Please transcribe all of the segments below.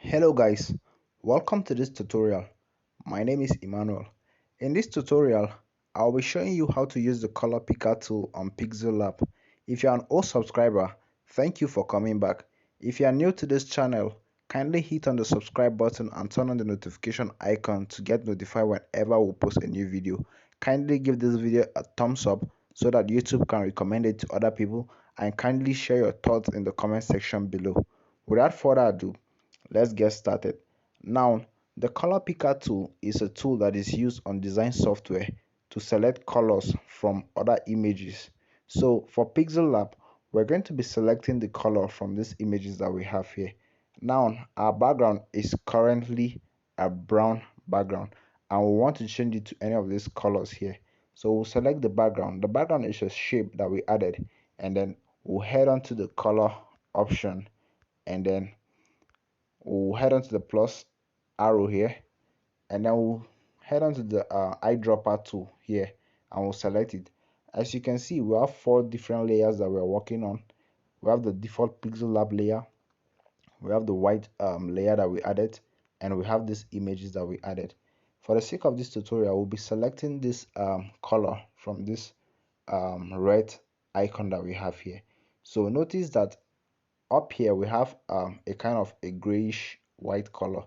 Hello guys, welcome to this tutorial. My name is Emmanuel. In this tutorial, I'll be showing you how to use the color picker tool on Pixellab. If you're an old subscriber, thank you for coming back. If you are new to this channel, kindly hit on the subscribe button and turn on the notification icon to get notified whenever we post a new video. Kindly give this video a thumbs up so that YouTube can recommend it to other people, and kindly share your thoughts in the comment section below. Without further ado, let's get started. Now, the color picker tool is a tool that is used on design software to select colors from other images. So for Pixellab, we're going to be selecting the color from these images that we have here. Now, our background is currently a brown background, and we want to change it to any of these colors here. So we'll select the background. The background is a shape that we added, and then we'll head on to the color option, and then we'll head on to the plus arrow here, and then we'll head on to the eyedropper tool here, and we'll select it. As you can see, we have 4 different layers that we're working on. We have the default Pixellab layer, we have the white layer that we added, and we have these images that we added. For the sake of this tutorial, we'll be selecting this color from this red icon that we have here. So notice that up here we have a kind of a grayish white color,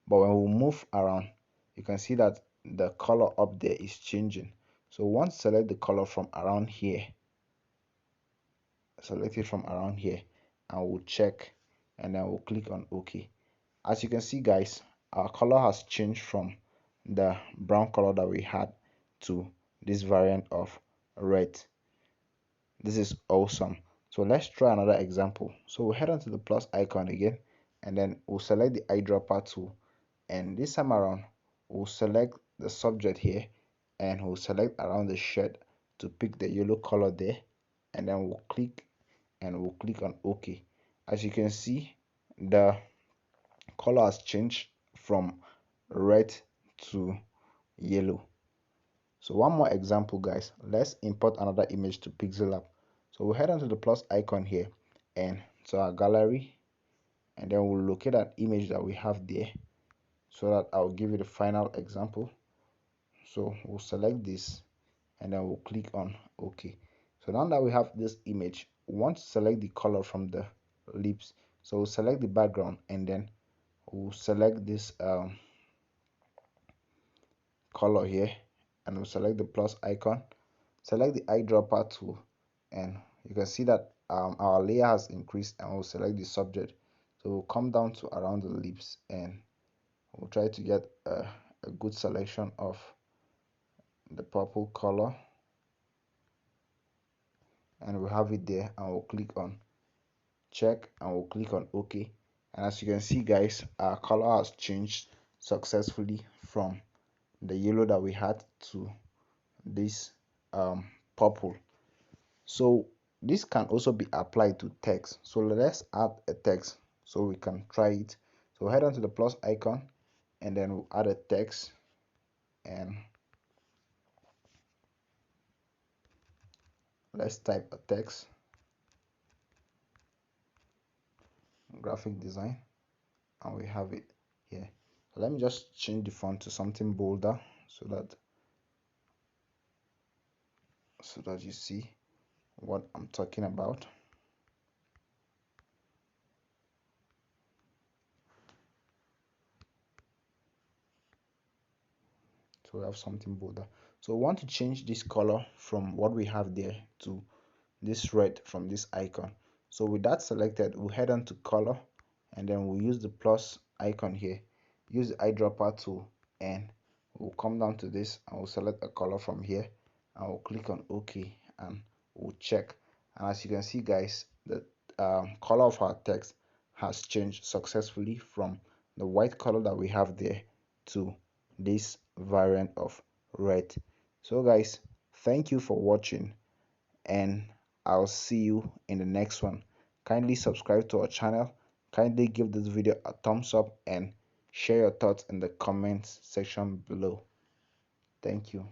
but when we move around, you can see that the color up there is changing. So once select the color from around here, select it from around here, and we'll check, and then we'll click on OK. As you can see guys, our color has changed from the brown color that we had to this variant of red. This is awesome. So let's try another example. So we'll head on to the plus icon again, and then we'll select the eyedropper tool, and this time around we'll select the subject here, and we'll select around the shirt to pick the yellow color there, and then we'll click on OK. As you can see, the color has changed from red to yellow. So one more example guys, let's import another image to Pixellab. So we'll head on to the plus icon here, and to our gallery, and then we'll locate an image that we have there, so that I'll give you the final example. So we'll select this, and then we'll click on OK. So now that we have this image, we want to select the color from the lips. So we'll select the background, and then we'll select this color here, and we'll select the plus icon, select the eyedropper tool, and you can see that our layer has increased, and we'll select the subject. So we'll come down to around the lips, and we'll try to get a good selection of the purple color, and we'll have it there, and we'll click on check, and we'll click on OK. And as you can see guys, our color has changed successfully from the yellow that we had to this purple. So this can also be applied to text. So let's add a text so we can try it. So head on to the plus icon, and then we'll add a text, and let's type a text, graphic design, and we have it here. So let me just change the font to something bolder so that you see what I'm talking about. So we have something bolder. So we want to change this color from what we have there to this red from this icon. So with that selected, we'll head on to color, and then we'll use the plus icon here, use the eyedropper tool, and we'll come down to this, and we'll select a color from here, and we'll click on OK, and we'll check. And as you can see guys, the color of our text has changed successfully from the white color that we have there to this variant of red. So guys, thank you for watching, and I'll see you in the next one. Kindly subscribe to our channel, kindly give this video a thumbs up, and share your thoughts in the comments section below. Thank you.